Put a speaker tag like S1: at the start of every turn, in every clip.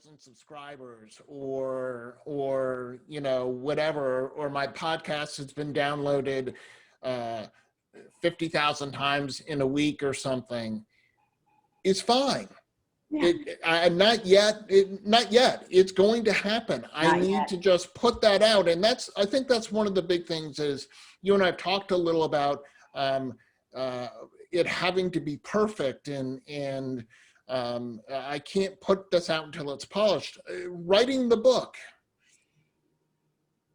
S1: 1,000 subscribers or you know, whatever, or my podcast has been downloaded 50,000 times in a week or something, is fine.
S2: Yeah.
S1: Not yet. Not yet. It's going to happen. I need to just put that out. And I think that's one of the big things is you and I have talked a little about it having to be perfect and I can't put this out until it's polished. Writing the book,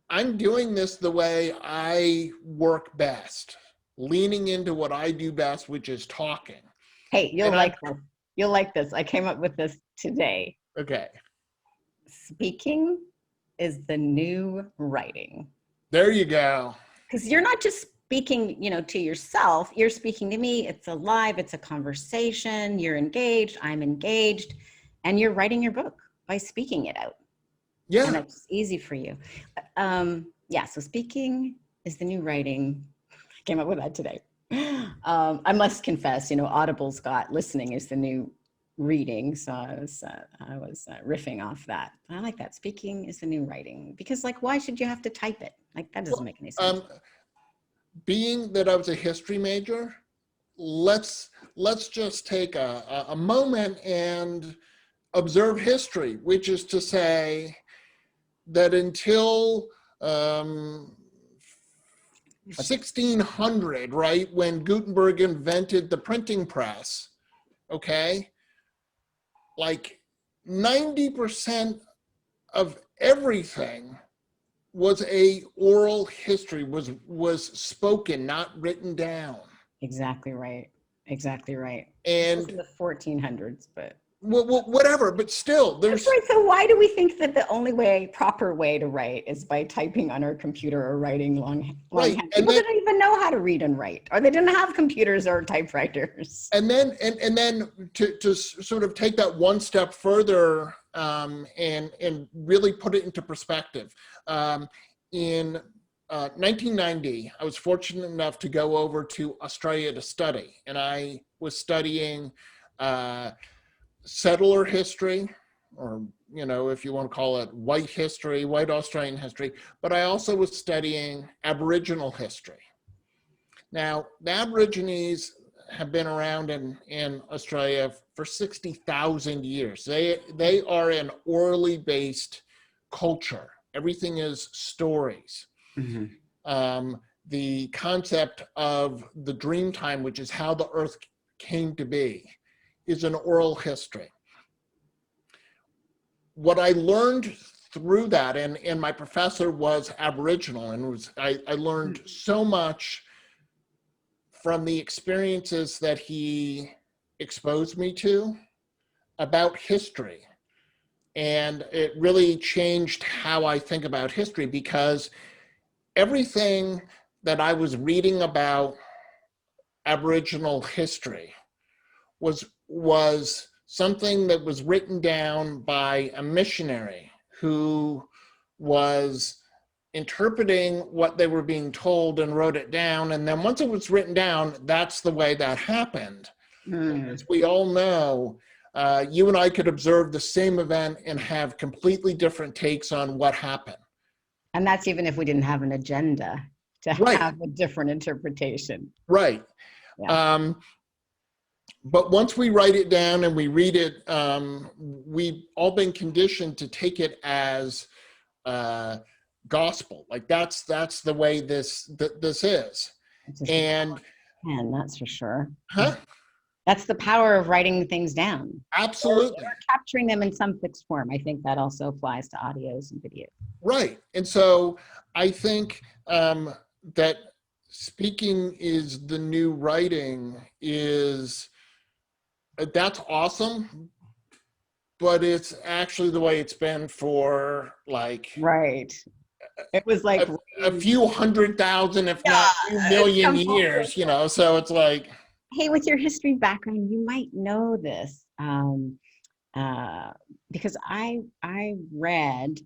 S1: I'm doing this the way I work best, leaning into what I do best, which is talking.
S2: Hey, you'll like this. You'll like this. I came up with this today.
S1: Okay.
S2: Speaking is the new writing.
S1: There you go.
S2: Because you're not just speaking, you know, to yourself. You're speaking to me. It's alive. It's a conversation. You're engaged. I'm engaged. And you're writing your book by speaking it out.
S1: Yeah.
S2: And it's easy for you. Yeah. So speaking is the new writing. I came up with that today. I must confess, you know, Audible's got listening is the new reading. So I was riffing off that. I like that. Speaking is the new writing, because like, why should you have to type it? Like, that doesn't make any sense.
S1: Being that I was a history major, let's just take a moment and observe history, which is to say that until 1600, right, when Gutenberg invented the printing press, okay, like 90% of everything was a oral history, was spoken, not written down.
S2: Exactly right. Exactly right.
S1: And
S2: this is the 1400s, but
S1: well, whatever, but still there's
S2: right. So why do we think that the only proper way to write is by typing on our computer or writing longhand? People didn't even know how to read and write, or they didn't have computers or typewriters.
S1: And then to sort of take that one step further and really put it into perspective. In 1990, I was fortunate enough to go over to Australia to study, and I was studying settler history, or, you know, if you want to call it white history, white Australian history, but I also was studying Aboriginal history. Now, the Aborigines have been around in Australia for 60,000 years. They are an orally based culture. Everything is stories. Mm-hmm. The concept of the dream time, which is how the earth came to be, is an oral history. What I learned through that, and my professor was Aboriginal, and I learned so much from the experiences that he exposed me to about history. And it really changed how I think about history, because everything that I was reading about Aboriginal history was something that was written down by a missionary who was interpreting what they were being told and wrote it down. And then once it was written down, that's the way that happened. As we all know, you and I could observe the same event and have completely different takes on what happened.
S2: And that's even if we didn't have an agenda to have a different interpretation.
S1: Right. Yeah. But once we write it down and we read it, we've all been conditioned to take it as gospel. Like that's the way this is. And
S2: that's for sure.
S1: Huh?
S2: That's the power of writing things down.
S1: Absolutely.
S2: Or capturing them in some fixed form. I think that also applies to audios and video.
S1: Right. And so I think that speaking is the new writing that's awesome, but it's actually the way it's been for like
S2: it was like
S1: a few 100,000, if not a few million years, you know. So it's like,
S2: hey, with your history background, you might know this because I read,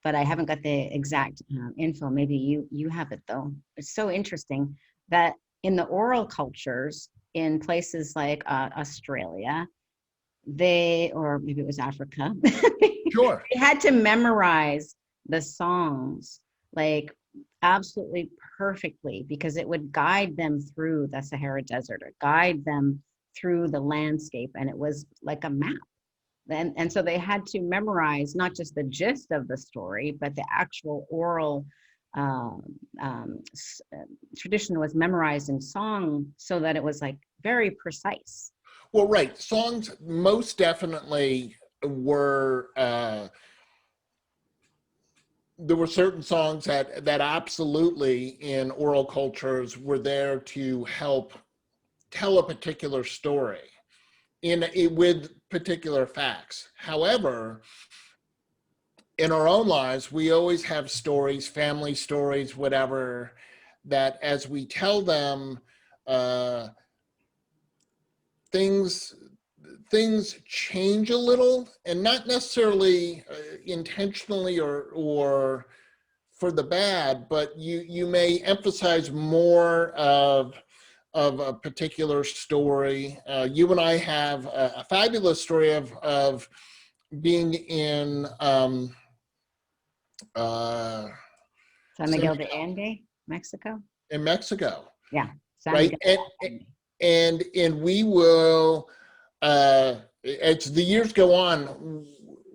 S2: but I haven't got the exact info. Maybe you have it though. It's so interesting that in the oral cultures in places like Australia, or maybe it was Africa,
S1: Sure.
S2: They had to memorize the songs like absolutely perfectly because it would guide them through the Sahara Desert or guide them through the landscape. And it was like a map. And so they had to memorize not just the gist of the story, but the actual oral um, tradition was memorized in song so that it was like very precise.
S1: Well, right. Songs most definitely were, there were certain songs that absolutely in oral cultures were there to help tell a particular story with particular facts. However, in our own lives, we always have stories, family stories, whatever, that as we tell them, things change a little, and not necessarily intentionally or for the bad, but you may emphasize more of a particular story. You and I have a fabulous story of being in
S2: San Miguel de Allende, Mexico.
S1: in Mexico,
S2: Yeah, San
S1: right?
S2: Miguel de Allende.
S1: And we will, as the years go on,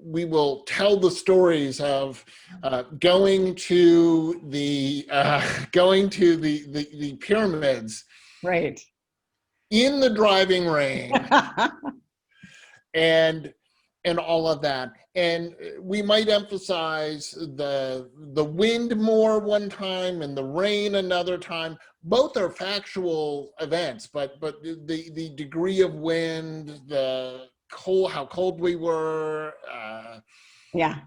S1: we will tell the stories of going to the pyramids
S2: Right.
S1: in the driving rain and all of that. And we might emphasize the wind more one time and the rain another time. Both are factual events, but the degree of wind, the cold, how cold we were.
S2: Yeah,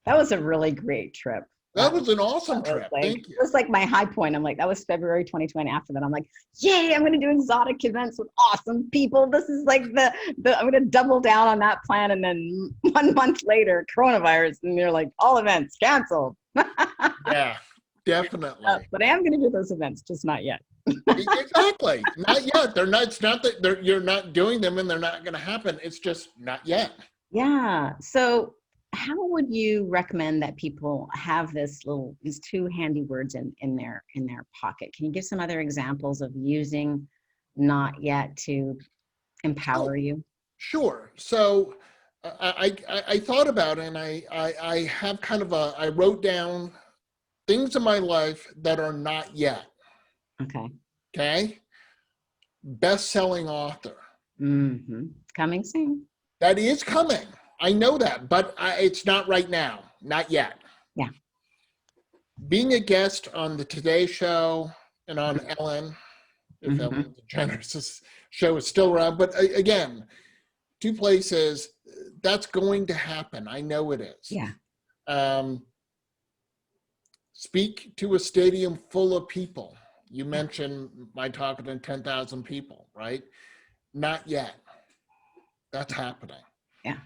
S2: that was a really great trip.
S1: That was an awesome
S2: That was
S1: trip.
S2: like,
S1: Thank
S2: it
S1: you.
S2: was like my high point. I'm like, that was February 2020. After that, I'm like, yay, I'm going to do exotic events with awesome people. This is like I'm going to double down on that plan. And then 1 month later, coronavirus, and they're like, all events canceled.
S1: Yeah, definitely.
S2: But I am going to do those events, just not yet.
S1: Exactly. Not yet. They're not, it's not that you're not doing them and they're not going to happen. It's just not yet.
S2: Yeah. So how would you recommend that people have these two handy words in their pocket? Can you give some other examples of using not yet to empower you?
S1: Sure. So I thought about it, and I have kind of I wrote down things in my life that are not yet.
S2: Okay.
S1: Okay. Best-selling author.
S2: Mm-hmm. Coming soon.
S1: That is coming. I know that, but it's not right now. Not yet.
S2: Yeah.
S1: Being a guest on the Today Show and on Ellen, if
S2: Mm-hmm.
S1: Ellen DeGeneres' show is still around. But again, two places, that's going to happen. I know it is.
S2: Yeah.
S1: Speak to a stadium full of people. You mentioned my talking to 10,000 people, right? Not yet. That's happening.
S2: Yeah.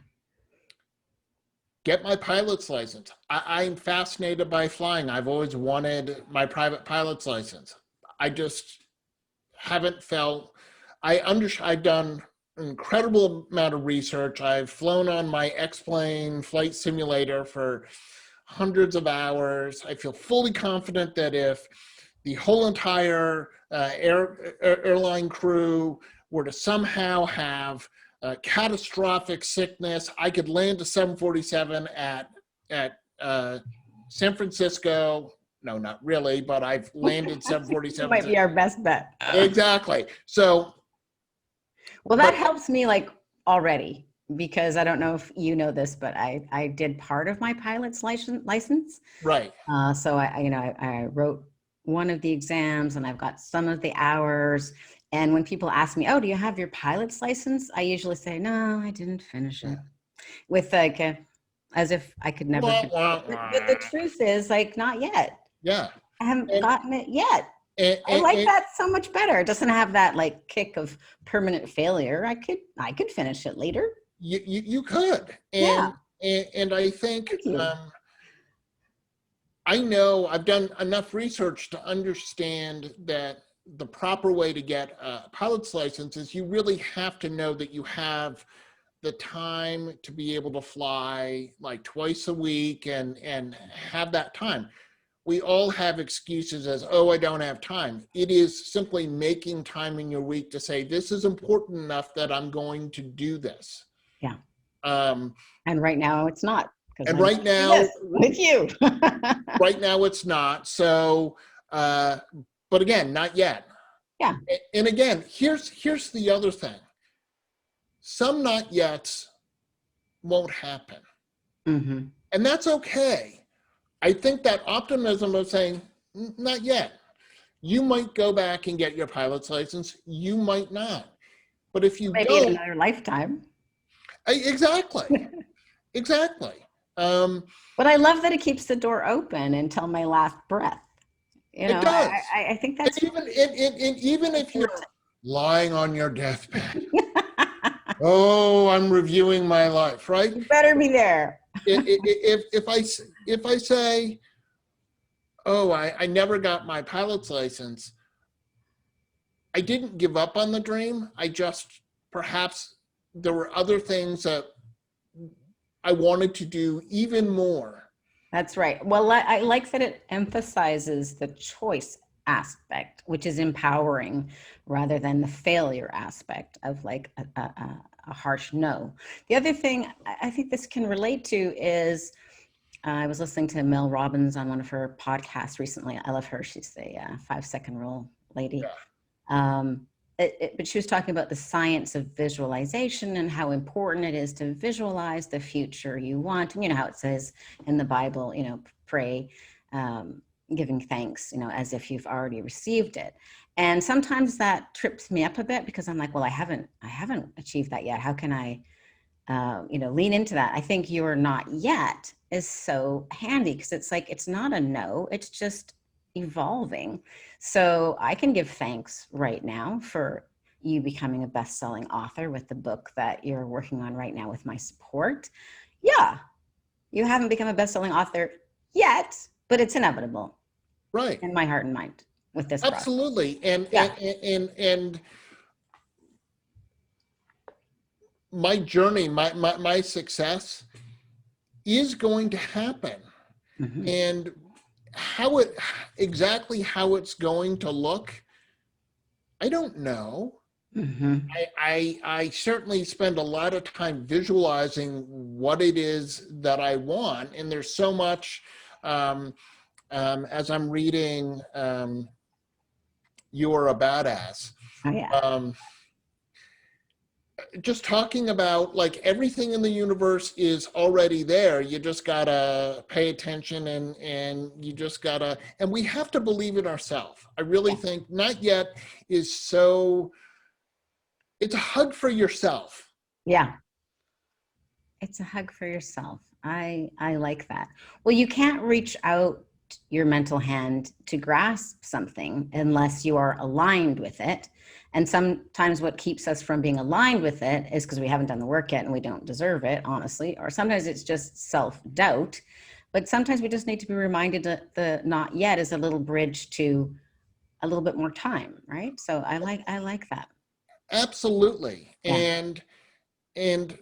S1: Get my pilot's license. I'm fascinated by flying. I've always wanted my private pilot's license. I just haven't felt, I've done an incredible amount of research. I've flown on my X-Plane flight simulator for hundreds of hours. I feel fully confident that if the whole entire airline crew were to somehow have catastrophic sickness, I could land a 747 at San Francisco. No, not really, but I've landed 747.
S2: Might be our best bet.
S1: Exactly. So,
S2: well, that helps me like already, because I don't know if you know this, but I did part of my pilot's license.
S1: right.
S2: So I wrote one of the exams and I've got some of the hours. And when people ask me, oh, do you have your pilot's license? I usually say, no, I didn't finish it. With like, as if I could never. But the truth is, like, not yet.
S1: Yeah.
S2: I haven't gotten it yet.
S1: And,
S2: I like that so much better. It doesn't have that like kick of permanent failure. I could finish it later.
S1: You could. And I think, I know I've done enough research to understand that the proper way to get a pilot's license is you really have to know that you have the time to be able to fly like twice a week and have that time. We all have excuses as, oh, I don't have time. It is simply making time in your week to say, this is important enough that I'm going to do this.
S2: Yeah.
S1: Um,
S2: And right now it's not.
S1: and right now,
S2: with you.
S1: right now it's not. So, but again, not yet.
S2: Yeah.
S1: And again, here's the other thing. Some not yets won't happen.
S2: Mm-hmm.
S1: And that's okay. I think that optimism of saying, not yet. You might go back and get your pilot's license. You might not. But if you
S2: Maybe
S1: don't,
S2: in another lifetime.
S1: Exactly. Exactly.
S2: But I love that it keeps the door open until my last breath. You know,
S1: it does.
S2: I think that's
S1: and even if you're lying on your deathbed, oh, I'm reviewing my life, right?
S2: You better be there.
S1: If I say, oh, I never got my pilot's license, I didn't give up on the dream. I just, perhaps there were other things that I wanted to do even more.
S2: That's right. Well, I like that it emphasizes the choice aspect, which is empowering rather than the failure aspect of like a harsh no. The other thing I think this can relate to is I was listening to Mel Robbins on one of her podcasts recently. I love her. She's the 5-second rule lady.
S1: Yeah.
S2: But she was talking about the science of visualization and how important it is to visualize the future you want. And you know how it says in the Bible, you know, pray, giving thanks, you know, as if you've already received it. And sometimes that trips me up a bit because I'm like, well, I haven't achieved that yet. How can I, you know, lean into that? I think you're not yet is so handy because it's like, it's not a no, it's just evolving. So I can give thanks right now for you becoming a best-selling author with the book that you're working on right now with my support. Yeah, you haven't become a best-selling author yet, but it's inevitable.
S1: Right.
S2: In my heart and mind with this
S1: Absolutely.
S2: process.
S1: And my journey, my success is going to happen.
S2: Mm-hmm.
S1: And exactly how it's going to look, I don't know.
S2: Mm-hmm.
S1: I certainly spend a lot of time visualizing what it is that I want. And there's so much, as I'm reading You Are a Badass.
S2: Oh, yeah.
S1: Just talking about like everything in the universe is already there. You just gotta pay attention and you just gotta, and we have to believe in ourselves. I really think not yet is so, it's a hug for yourself.
S2: Yeah. It's a hug for yourself. I like that. Well, you can't reach out your mental hand to grasp something unless you are aligned with it. And sometimes what keeps us from being aligned with it is because we haven't done the work yet and we don't deserve it, honestly. Or sometimes it's just self-doubt. But sometimes we just need to be reminded that the not yet is a little bridge to a little bit more time, right? So I like that.
S1: Absolutely.
S2: Yeah.
S1: And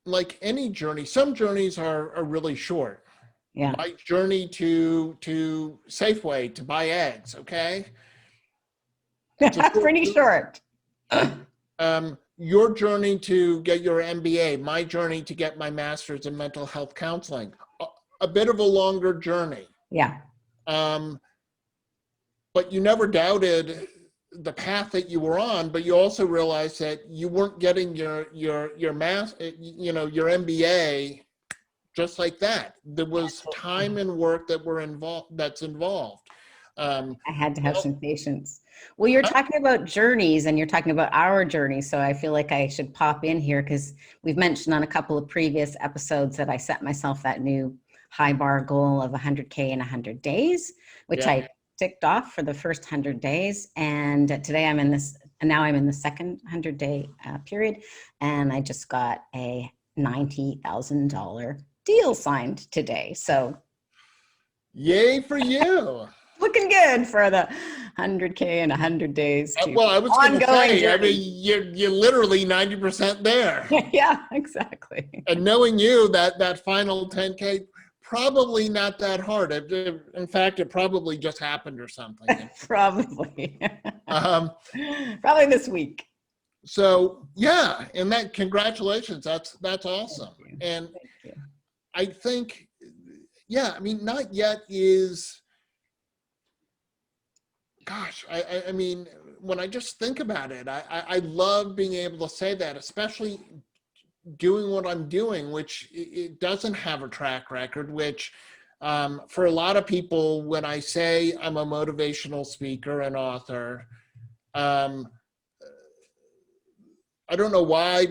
S1: like any journey, some journeys are really short.
S2: Yeah.
S1: My journey to Safeway to buy eggs, okay?
S2: Pretty short.
S1: Your journey to get your MBA, my journey to get my master's in mental health counseling, a bit of a longer journey.
S2: Yeah.
S1: But you never doubted the path that you were on, but you also realized that you weren't getting your mass, you know, your MBA just like that. There was time and work that's involved.
S2: I had to have some patience. Well, you're talking about journeys and you're talking about our journey. So I feel like I should pop in here because we've mentioned on a couple of previous episodes that I set myself that new high bar goal of 100K in 100 days, which I ticked off for the first 100 days. And today I'm in this, and now I'm in the second 100-day period. And I just got a $90,000 deal signed today. So
S1: yay for you.
S2: Looking good for the 100K in 100 days.
S1: Well, I was going to
S2: ongoing
S1: say, I
S2: journey.
S1: mean, you're literally 90% there.
S2: Yeah, exactly.
S1: And knowing you, that final 10K, probably not that hard. In fact, it probably just happened or something.
S2: Probably.
S1: Um,
S2: Probably this week.
S1: so yeah, and that congratulations. That's awesome.
S2: Thank you.
S1: And
S2: Thank you.
S1: I think, yeah, I mean, not yet is, gosh, I mean, when I just think about it, I love being able to say that, especially doing what I'm doing, which it doesn't have a track record, which for a lot of people, when I say I'm a motivational speaker and author, um, I don't know why,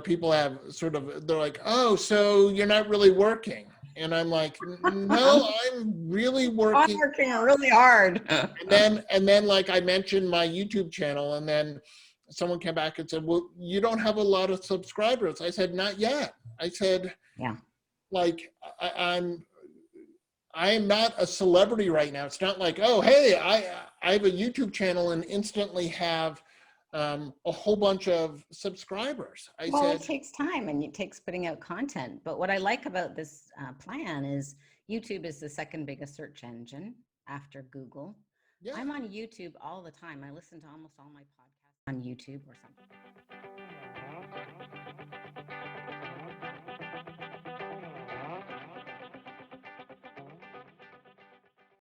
S1: people have sort of, they're like, oh, so you're not really working. And I'm like, no, I'm really
S2: I'm
S1: working.
S2: working really hard.
S1: And then like I mentioned my YouTube channel, and then someone came back and said, well, you don't have a lot of subscribers. I said, not yet. I said,
S2: Yeah.
S1: like, I am not a celebrity right now. It's not like, oh, hey, I have a YouTube channel and instantly have a whole bunch of subscribers.
S2: Well, it takes time and it takes putting out content. But what I like about this plan is YouTube is the second biggest search engine after Google.
S1: yeah.
S2: I'm on YouTube all the time. I listen to almost all my podcasts on YouTube or something.